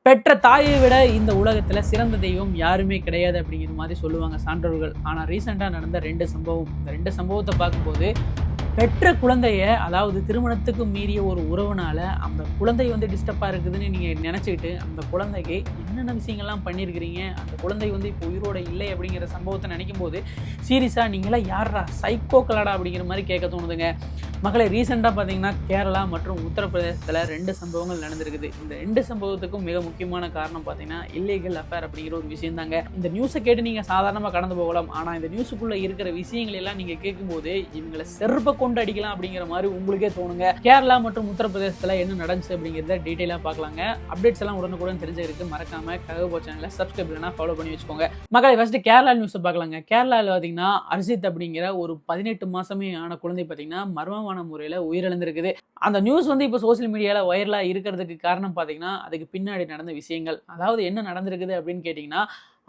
பெற்ற தாயை விட இந்த உலகத்துல சிறந்த தெய்வம் யாருமே கிடையாது அப்படிங்கிற மாதிரி சொல்லுவாங்க சான்றோர்கள். ஆனா ரீசெண்டா நடந்த இந்த ரெண்டு சம்பவத்தை பார்க்கும்போது பெற்ற குழந்தைய, அதாவது திருமணத்துக்கு மீறிய ஒரு உறவுனால அந்த குழந்தை டிஸ்டர்பாக இருக்குதுன்னு நீங்கள் நினச்சிக்கிட்டு அந்த குழந்தைக்கு என்னென்ன விஷயங்கள்லாம் பண்ணியிருக்கிறீங்க, அந்த குழந்தை இப்போ உயிரோட இல்லை அப்படிங்கிற சம்பவத்தை நினைக்கும் போது சீரியஸாக நீங்களாம் யாரா சைக்கோக்கலாடா அப்படிங்கிற மாதிரி கேட்க தோணுதுங்க. மக்களை ரீசெண்டாக பார்த்தீங்கன்னா கேரளா மற்றும் உத்தரப்பிரதேசத்தில் 2 சம்பவங்கள் நடந்திருக்குது. இந்த 2 சம்பவத்துக்கும் மிக முக்கியமான காரணம் பார்த்தீங்கன்னா இல்லீகல் அஃபேர் அப்படிங்கிற ஒரு விஷயம் தாங்க. இந்த நியூஸை கேட்டு நீங்கள் சாதாரணமாக கடந்து போகலாம். ஆனால் இந்த நியூஸுக்குள்ளே இருக்கிற விஷயங்கள் எல்லாம் நீங்கள் கேட்கும்போது இவங்களை செருப்ப கொண்டு அடிக்கலாம் அப்படிங்கிற மாதிரி உங்களுக்கே தோணுங்க. கேரளா மற்றும் உத்தரப்பிரதேசத்துல என்ன நடந்துச்சு அப்படிங்கிறத டீடைலா பார்க்கலாங்க. அப்டேட்ஸ் எல்லாம் உடனுக்குடன் தெரிஞ்சுக்கிறதுக்கு மறக்காம ககபோ சேனலை சப்ஸ்கிரைப் பண்ணா ஃபாலோ பண்ணி வச்சுக்கோங்க. மக்களை ஃபர்ஸ்ட் கேரளா நியூஸ் பார்க்கலாங்க. கேரளாவில் பார்த்தீங்கன்னா அர்ஷித் அப்படிங்கிற ஒரு 18 மாசமே ஆன குழந்தை பார்த்தீங்கன்னா மர்மமான முறையில் உயிரிழந்திருக்குது. அந்த நியூஸ் இப்போ சோசியல் மீடியால வைரலா இருக்கிறதுக்கு காரணம் பார்த்தீங்கன்னா அதுக்கு பின்னாடி நடந்த விஷயங்கள். அதாவது என்ன நடந்திருக்குது அப்படின்னு கேட்டீங்கன்னா,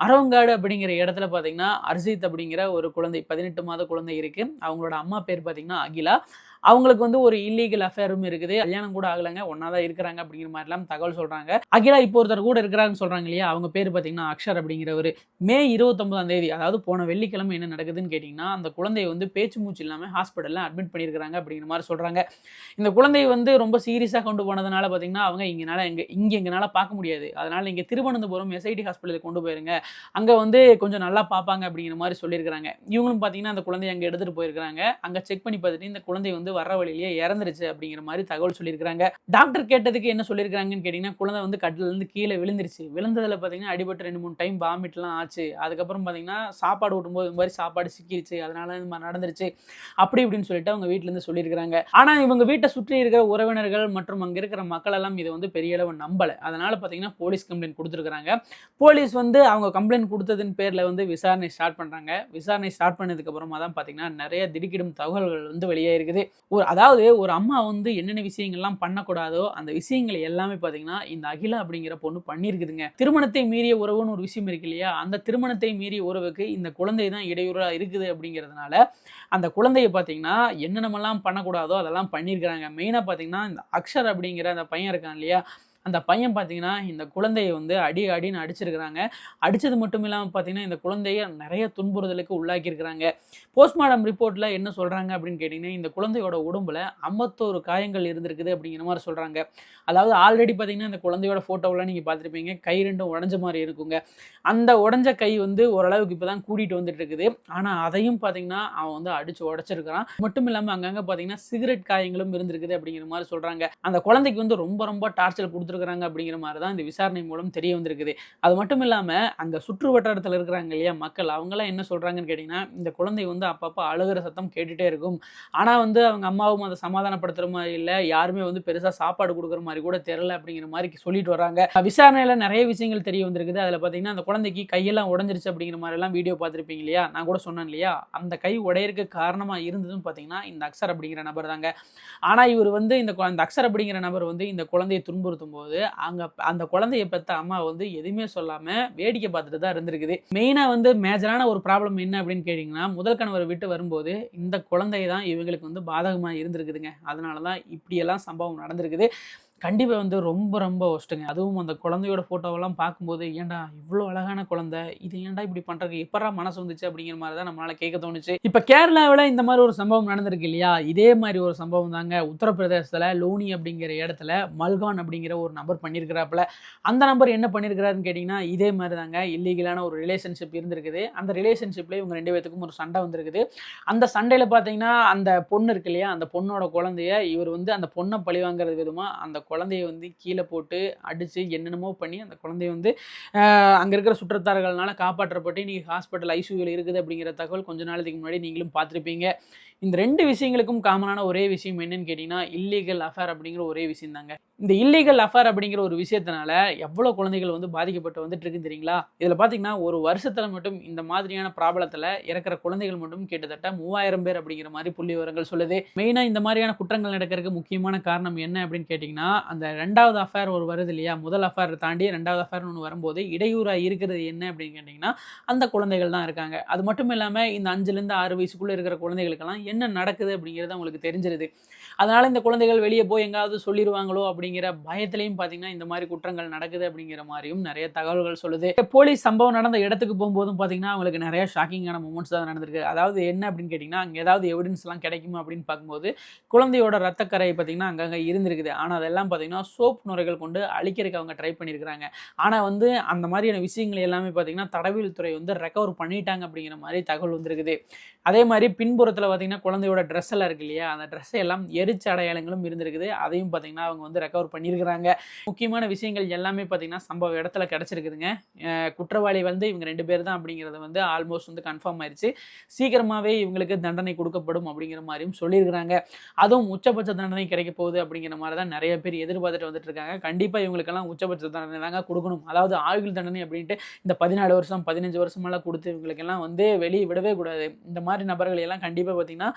அரவங்காடு அப்படிங்கிற இடத்துல பார்த்தீங்கன்னா அர்ஷித் அப்படிங்கிற ஒரு குழந்தை, 18 மாத குழந்தை இருக்கு. அவங்களோட அம்மா பேர் பார்த்தீங்கன்னா அகிலா. அவங்களுக்கு ஒரு இல்லீகல் அஃபேரும் இருக்குது. கல்யாணம் கூட ஆகலைங்க, ஒன்னா தான் இருக்கிறாங்க அப்படிங்கிற மாதிரிலாம் தகவல் சொல்றாங்க. அகிலா இப்போ ஒருத்தர் கூட இருக்கிறாங்கன்னு சொல்றாங்க இல்லையா, அவங்க பேர் பார்த்தீங்கன்னா அக்ஷர் அப்படிங்கிறவர். மே 29ஆம் தேதி, அதாவது போன வெள்ளிக்கிழமை என்ன நடக்குதுன்னு கேட்டிங்கன்னா, அந்த குழந்தைய பேச்சு மூச்சு இல்லாமல் ஹாஸ்பிட்டலில் அட்மிட் பண்ணியிருக்கிறாங்க அப்படிங்கிற மாதிரி சொல்றாங்க. இந்த குழந்தை ரொம்ப சீரியஸாக கொண்டு போனதுனால பார்த்தீங்கன்னா அவங்க எங்களால் பார்க்க முடியாது, அதனால இங்கே திருவனந்தபுரம் எஸ்ஐடி ஹாஸ்பிட்டலுக்கு கொண்டு போயிருங்க, அங்கே கொஞ்சம் நல்லா பார்ப்பாங்க அப்படிங்கிற மாதிரி சொல்லியிருக்கிறாங்க. இவங்களும் பார்த்தீங்கன்னா அந்த குழந்தைய அங்கே எடுத்துகிட்டு போயிருக்கிறாங்க. அங்கே செக் பண்ணி பார்த்துட்டு இந்த குழந்தை வர்ற வழியிலேயே இறந்துருச்சு அப்படிங்கிற மாதிரி தகவல் சொல்லியிருக்கிறாங்க. டாக்டர் கேட்டதுக்கு என்ன சொல்லியிருக்காங்கன்னு கேட்டிங்கன்னா, குழந்தை கட்டிலேருந்து கீழே விழுந்துருச்சு. விழுந்ததில் பார்த்தீங்கன்னா அடிபட்டு 2-3 டைம் வாமிட்லாம் ஆச்சு. அதுக்கப்புறம் பார்த்தீங்கன்னா சாப்பாடு ஊட்டும்போது இந்த மாதிரி சாப்பாடு சிக்கிருச்சு, அதனால இந்த மாதிரி நடந்துருச்சு அப்படி இப்படின்னு சொல்லிட்டு அவங்க வீட்டிலேருந்து சொல்லியிருக்கிறாங்க. ஆனால் இவங்க வீட்டை சுற்றி இருக்கிற உறவினர்கள் மற்றும் அங்கே இருக்கிற மக்கள் எல்லாம் இதை பெரிய அளவு நம்பலை. அதனால பார்த்தீங்கன்னா போலீஸ் கம்ப்ளைண்ட் கொடுத்துருக்காங்க. போலீஸ் அவங்க கம்ப்ளைண்ட் கொடுத்ததின் பேரில் விசாரணை ஸ்டார்ட் பண்ணுறாங்க. விசாரணை ஸ்டார்ட் பண்ணதுக்கு அப்புறமா தான் பார்த்தீங்கன்னா நிறைய திடுக்கிடும் தகவல்கள் வெளியே இருக்குது. அதாவது ஒரு அம்மா என்னென்ன விஷயங்கள்லாம் பண்ணக்கூடாதோ அந்த விஷயங்கள் எல்லாமே பார்த்தீங்கன்னா இந்த அகிலா அப்படிங்கிற பொண்ணு பண்ணியிருக்குதுங்க. திருமணத்தை மீறிய உறவுன்னு ஒரு விஷயம் இருக்கு இல்லையா, அந்த திருமணத்தை மீறிய உறவுக்கு இந்த குழந்தை தான் இடையூறாக இருக்குது அப்படிங்கிறதுனால அந்த குழந்தைய பார்த்தீங்கன்னா என்னென்னமெல்லாம் பண்ணக்கூடாதோ அதெல்லாம் பண்ணியிருக்கிறாங்க. மெயினாக பார்த்தீங்கன்னா இந்த அக்ஷர் அப்படிங்கிற அந்த பையன் இருக்கான் இல்லையா, அந்த பையன் பார்த்தீங்கன்னா இந்த குழந்தையை அடின்னு அடிச்சிருக்கிறாங்க. அடித்தது மட்டும் இல்லாமல் பார்த்தீங்கன்னா இந்த குழந்தைய நிறைய துன்புறுதலுக்கு உள்ளாக்கியிருக்கிறாங்க. போஸ்ட்மார்டம் ரிப்போர்ட்டில் என்ன சொல்கிறாங்க அப்படின்னு கேட்டிங்கன்னா, இந்த குழந்தையோட உடம்புல 51 காயங்கள் இருந்திருக்குது அப்படிங்கிற மாதிரி சொல்கிறாங்க. அதாவது ஆல்ரெடி பார்த்தீங்கன்னா இந்த குழந்தையோட ஃபோட்டோவெல்லாம் நீங்கள் பார்த்துருப்பீங்க, கை 2 உடஞ்ச மாதிரி இருக்குங்க. அந்த உடஞ்ச கை ஓரளவுக்கு இப்போ தான் கூட்டிகிட்டு வந்துட்டு இருக்குது. ஆனால் அதையும் பார்த்தீங்கன்னா அவன் அடித்து உடச்சிருக்கிறான். மட்டும் இல்லாமல் அங்கங்கே பார்த்தீங்கன்னா சிகரெட் காயங்களும் இருந்திருக்குது அப்படிங்கிற மாதிரி சொல்கிறாங்க. அந்த குழந்தைக்கு ரொம்ப ரொம்ப டார்ச்சர் கொடுத்துருக்காங்க அப்படிங்கிற மாதிரி தான் இந்த விசாரணை மூலம் தெரிய வந்திருக்குது. அது மட்டும் இல்லாமல் அங்கே சுற்று வட்டாரத்தில் இருக்கிறாங்க இல்லையா மக்கள், அவங்களாம் என்ன சொல்கிறாங்கன்னு கேட்டிங்கன்னா, இந்த குழந்தை அப்பப்போ அழுகிற சத்தம் கேட்டுகிட்டே இருக்கும். ஆனால் அவங்க அம்மாவும் அதை சமாதானப்படுத்துகிற மாதிரி இல்லை, யாருமே பெருசாக சாப்பாடு கொடுக்குற மாதிரி கூட தெரியல அப்படிங்கிற மாதிரி சொல்லிட்டு வராங்க. விசாரணையில் நிறைய விஷயங்கள் தெரிய வந்திருக்குது. அதில் பார்த்தீங்கன்னா அந்த குழந்தைக்கு கையெல்லாம் உடஞ்சிருச்சு அப்படிங்கிற மாதிரிலாம் வீடியோ பார்த்துருப்பீங்க இல்லையா, நான் கூட சொன்னேன் இல்லையா, அந்த கை உடையிறதுக்கு காரணமாக இருந்ததுன்னு பார்த்தீங்கன்னா இந்த அக்ஷர் அப்படிங்கிற நபர் தாங்க. ஆனால் இவர் இந்த அக்ஷர் அப்படிங்கிற நபர் இந்த குழந்தையை துன்புறுத்தும் போது அங்க அந்த குழந்தையை பெற்ற அம்மா எதுவுமே சொல்லாம வேடிக்கை பார்த்துட்டு தான் இருந்திருக்குது. மெயினா மேஜரான ஒரு ப்ராப்ளம் என்ன அப்படின்னு கேட்டீங்கன்னா, முதல் கணவரை விட்டு வரும்போது இந்த குழந்தை தான் இவங்களுக்கு பாதகமா இருந்திருக்குதுங்க. அதனாலதான் இப்படியெல்லாம் சம்பவம் நடந்திருக்குது. கண்டிப்பாக ரொம்ப ரொம்ப ஒஸ்ட்டுங்க. அதுவும் அந்த குழந்தையோட ஃபோட்டோவெல்லாம் பார்க்கும்போது, ஏன்டா இவ்வளோ அழகான குழந்தை, இது ஏன்டா இப்படி பண்ணுறதுக்கு எப்படா மனசு வந்துச்சு அப்படிங்கிற மாதிரி தான் நம்மளால் கேட்க தோணுச்சு. இப்போ கேரளாவில் இந்த மாதிரி ஒரு சம்பவம் நடந்திருக்கு இல்லையா, இதே மாதிரி ஒரு சம்பவம் தாங்க உத்தரப்பிரதேசத்தில் லோனி அப்படிங்கிற இடத்துல மல்கான் அப்படிங்கிற ஒரு நபர் பண்ணியிருக்கிறாப்புல. அந்த நபர் என்ன பண்ணியிருக்கிறாருன்னு கேட்டிங்கன்னா, இதே மாதிரி தாங்க இல்லீகலான ஒரு ரிலேஷன்ஷிப் இருந்திருக்குது. அந்த ரிலேஷன்ஷிப்பில் இவங்க 2 பேத்துக்கும் ஒரு சண்டை வந்திருக்குது. அந்த சண்டையில் பார்த்தீங்கன்னா அந்த பொண்ணு இருக்கு இல்லையா, அந்த பொண்ணோட குழந்தைய இவர் அந்த பொண்ணை பழிவாங்கிறது விதமாக அந்த குழந்தைய கீழே போட்டு அடித்து என்னென்னமோ பண்ணி அந்த குழந்தைய அங்கே இருக்கிற சுற்றத்தார்களால் காப்பாற்றப்பட்டு இன்றைக்கி ஹாஸ்பிட்டல் ஐசியூவில் இருக்குது அப்படிங்கிற தகவல் கொஞ்ச நாளைக்கு முன்னாடி நீங்களும் பார்த்துருப்பீங்க. இந்த 2 விஷயங்களுக்கும் காமனான ஒரே விஷயம் என்னன்னு கேட்டிங்கன்னா, இல்லீகல் அஃபேர் அப்படிங்கிற ஒரே விஷயம் தாங்க. இந்த இல்லீகல் அஃபேர் அப்படிங்கிற ஒரு விஷயத்தினால எவ்வளோ குழந்தைகள் பாதிக்கப்பட்டு வந்துட்டு இருக்குன்னு தெரியுங்களா. இதில் பார்த்தீங்கன்னா ஒரு வருஷத்தில் மட்டும் இந்த மாதிரியான ப்ராப்ளத்தில் இறக்கிற குழந்தைகள் மட்டும் கிட்டத்தட்ட 3000 பேர் அப்படிங்கிற மாதிரி புள்ளி விவரங்கள் சொல்லுது. மெயினாக இந்த மாதிரியான குற்றங்கள் நடக்கிறதுக்கு முக்கியமான காரணம் என்ன அப்படின்னு கேட்டிங்கன்னா, அந்த 2வது அஃபேர் ஒரு வருது இல்லையா, முதல் அஃபேர் தாண்டி 2வது அஃபேர்னு ஒன்று வரும்போது இடையூறாக இருக்கிறது என்ன அப்படின்னு கேட்டிங்கன்னா அந்த குழந்தைகள் தான் இருக்காங்க. அது மட்டும் இல்லாமல் இந்த 5லேருந்து 6 வயசுக்குள்ளே இருக்கிற குழந்தைகளுக்கெல்லாம் என்ன நடக்குது அப்படிங்கிறது அவங்களுக்கு தெரிஞ்சிருது. அதனால் இந்த குழந்தைகள் வெளியே போய் எங்காவது சொல்லிடுவாங்களோ அப்படிங்கிற அப்படிங்கிற பயத்திலையும் பார்த்தீங்கன்னா இந்த மாதிரி குற்றங்கள் நடக்குது அப்படிங்கிற மாதிரியும் நிறைய தகவல்கள் சொல்லுது. போலீஸ் சம்பவம் நடந்த இடத்துக்கு போகும்போதும் பார்த்தீங்கன்னா அவங்களுக்கு நிறைய ஷாக்கிங்கான மூமெண்ட்ஸ் தான் நடந்திருக்கு. அதாவது என்ன அப்படின்னு கேட்டிங்கன்னா, அங்கே ஏதாவது எவிடன்ஸ்லாம் கிடைக்குமா அப்படின்னு பார்க்கும்போது குழந்தையோட ரத்தக்கரை பார்த்தீங்கன்னா அங்கங்கே இருந்திருக்குது. ஆனால் அதெல்லாம் பார்த்தீங்கன்னா சோப் நுரைகள் கொண்டு அழிக்கிறதுக்கு அவங்க ட்ரை பண்ணியிருக்கிறாங்க. ஆனால் வந்து அந்த மாதிரியான விஷயங்கள் எல்லாமே பார்த்தீங்கன்னா தடவியல் துறை வந்து ரெக்கவர் பண்ணிட்டாங்க அப்படிங்கிற மாதிரி தகவல் வந்திருக்குது. அதே மாதிரி பின்புறத்தில் பார்த்தீங்கன்னா குழந்தையோட ட்ரெஸ் எல்லாம் இருக்கு இல்லையா, அந்த ட்ரெஸ் எல்லாம் எரிச்ச அடையாளங்களும் இருந்திருக்குது. அதையும் பார்த்தீங்கன்னா அவங்க வந்து ரெக்கவர் பண்ணியிருக்கிறாங்க. முக்கியமான விஷயங்கள் எல்லாமே பார்த்தீங்கன்னா சம்பவ இடத்துல கிடச்சிருக்குதுங்க. குற்றவாளி வந்து இவங்க 2 பேர் தான் அப்படிங்கிறது வந்து ஆல்மோஸ்ட் வந்து கன்ஃபார்ம் ஆயிடுச்சு. சீக்கிரமாகவே இவங்களுக்கு தண்டனை கொடுக்கப்படும் அப்படிங்கிற மாதிரியும் சொல்லியிருக்கிறாங்க. அதுவும் உச்சபட்ச தண்டனை கிடைக்க போகுது அப்படிங்கிற மாதிரி தான் நிறைய பேர் எதிர்பார்த்துட்டு வந்துட்டு இருக்காங்க. கண்டிப்பாக இவங்களுக்கெல்லாம் உச்சபட்ச தண்டனை தாங்க கொடுக்கணும். அதாவது ஆயுள் தண்டனை அப்படின்ட்டு இந்த 14 வருஷம் 15 வருஷமெல்லாம் கொடுத்து இவங்களுக்கெல்லாம் வந்து வெளியே விடவே கூடாது. இந்த மாதிரி நபர்கள் எல்லாம் கண்டிப்பாக பார்த்தீங்கன்னா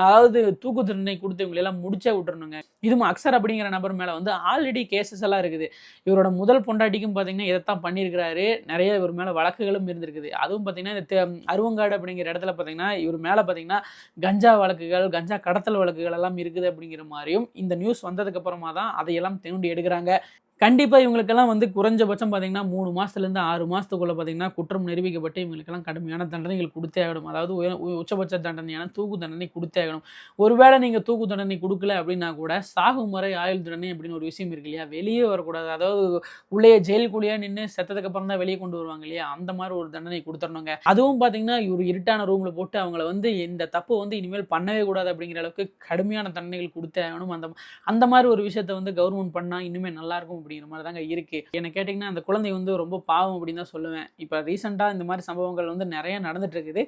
அதாவது தூக்கு தண்டனை கொடுத்து இவங்களெல்லாம் முடிச்சே விட்டுறணுங்க. இதுவும் அக்சர் அப்படிங்கிற நபர் மேலே வந்து ஆல்ரெடி கேசஸ் எல்லாம் இருக்குது. இவரோட முதல் பொண்டாட்டிக்கும் பார்த்தீங்கன்னா இதைத்தான் பண்ணியிருக்கிறாரு. நிறைய இவர் மேலே வழக்குகளும் இருந்திருக்குது. அதுவும் பார்த்தீங்கன்னா இந்த அருவங்காடு அப்படிங்கிற இடத்துல பார்த்தீங்கன்னா இவர் மேலே பார்த்தீங்கன்னா கஞ்சா வழக்குகள், கஞ்சா கடத்தல் வழக்குகள் எல்லாம் இருக்குது அப்படிங்கிற மாதிரியும் இந்த நியூஸ் வந்ததுக்கு அப்புறமா தான் அதையெல்லாம் தோண்டி எடுக்கிறாங்க. கண்டிப்பா இவங்களுக்கெல்லாம் வந்து குறைஞ்சபட்சம் பார்த்தீங்கன்னா 3 மாசத்துலேருந்து 6 மாசத்துக்குள்ள பார்த்தீங்கன்னா குற்றம் நிரூபிக்கப்பட்டு இவங்களுக்கெல்லாம் கடுமையான தண்டனைகள் கொடுத்தே ஆகணும். அதாவது உச்சபட்ச தண்டனையான தூக்கு தண்டனை கொடுத்தே ஆகணும். ஒருவேளை நீங்கள் தூக்கு தண்டனை கொடுக்கல அப்படின்னா கூட சாகும் வரை ஆயுள் தண்டனை அப்படின்னு ஒரு விஷயம் இருக்கு இல்லையா, வெளியே வரக்கூடாது. அதாவது உள்ளே ஜெயிலுக்குள்ளேயே நின்று செத்ததுக்கு அப்புறம் தான் வெளியே கொண்டு வருவாங்க இல்லையா, அந்த மாதிரி ஒரு தண்டனை கொடுத்துடணுங்க. அதுவும் பார்த்தீங்கன்னா ஒரு இருட்டான ரூமில் போட்டு அவங்கள வந்து இந்த தப்பு வந்து இனிமேல் பண்ணவே கூடாது அப்படிங்கிற அளவுக்கு கடுமையான தண்டனைகள் கொடுத்தே ஆகணும். அந்த மாதிரி ஒரு விஷயத்தை வந்து கவர்மெண்ட் பண்ணால் இன்னுமே நல்லாயிருக்கும் அப்படிங்கிற மாதிரி தாங்க இருக்குது. என்ன கேட்டிங்கன்னா அந்த குழந்தை வந்து ரொம்ப பாவம் அப்படின்னு தான் சொல்லுவேன். இப்போ ரீசெண்டாக இந்த மாதிரி சம்பவங்கள் வந்து நிறைய நடந்துட்டு இருக்குது.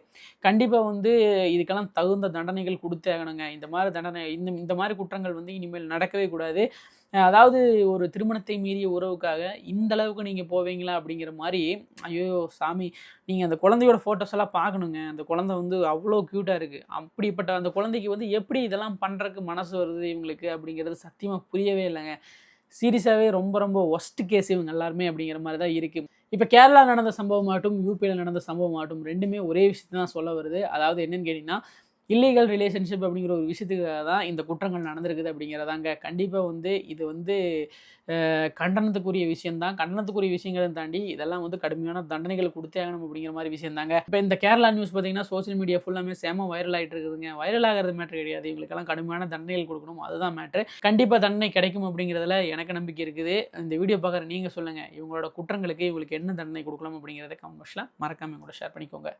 கண்டிப்பாக வந்து இதுக்கெல்லாம் தகுந்த தண்டனைகள் கொடுத்தே ஆகணுங்க. இந்த மாதிரி தண்டனை இந்த மாதிரி குற்றங்கள் வந்து இனிமேல் நடக்கவே கூடாது. அதாவது ஒரு திருமணத்தை மீறிய உறவுக்காக இந்த அளவுக்கு நீங்கள் போவீங்களா அப்படிங்கிற மாதிரி, ஐயோ சாமி, நீங்கள் அந்த குழந்தையோட ஃபோட்டோஸ் எல்லாம் பார்க்கணுங்க. அந்த குழந்தை வந்து அவ்வளோ க்யூட்டாக இருக்குது. அப்படிப்பட்ட அந்த குழந்தைக்கு வந்து எப்படி இதெல்லாம் பண்ணுறதுக்கு மனசு வருது இவங்களுக்கு அப்படிங்கிறது சத்தியமாக புரியவே இல்லைங்க. சீரியஸாகவே ரொம்ப ரொம்ப ஒஸ்ட் கேஸ் இவங்க எல்லாருமே அப்படிங்கிற மாதிரி தான் இருக்குது. இப்போ கேரளா நடந்த சம்பவமாகட்டும், யூபியில் நடந்த சம்பவமாகட்டும், ரெண்டுமே ஒரே விஷயத்தை தான் சொல்ல வருது. அதாவது என்னன்னு கேட்டிங்கன்னா, இல்லீகல் ரிலேஷன்ஷிப் அப்படிங்கிற ஒரு விஷயத்துக்காக தான் இந்த குற்றங்கள் நடந்திருக்குது அப்படிங்கிறதாங்க. கண்டிப்பாக வந்து இது வந்து கண்டனத்துக்குரிய விஷயம்தான். கண்டனத்துக்குரிய விஷயங்களை தாண்டி இதெல்லாம் வந்து கடுமையான தண்டனைகள் கொடுத்தே ஆகணும் அப்படிங்கிற மாதிரி விஷயம் தாங்க. இப்போ இந்த கேரளா நியூஸ் பார்த்தீங்கன்னா சோசியல் மீடியா ஃபுல்லாமே செம வைரல் ஆகிட்டு இருக்குதுங்க. வைரல் ஆகிறது மேட்ரு கிடையாது, இவங்களுக்கெல்லாம் கடுமையான தண்டனைகள் கொடுக்கணும், அதுதான் மேட்ரு. கண்டிப்பாக தண்டனை கிடைக்கும் அப்படிங்கிறதுல எனக்கு நம்பிக்கை இருக்குது. இந்த வீடியோ பார்க்குற நீங்கள் சொல்லுங்கள், இவங்களோட குற்றங்களுக்கு இவங்களுக்கு என்ன தண்டனை கொடுக்கலாம் அப்படிங்கிறத கமெண்ட் பாக்ஸில் மறக்காமல் கூட ஷேர் பண்ணிக்கோங்க.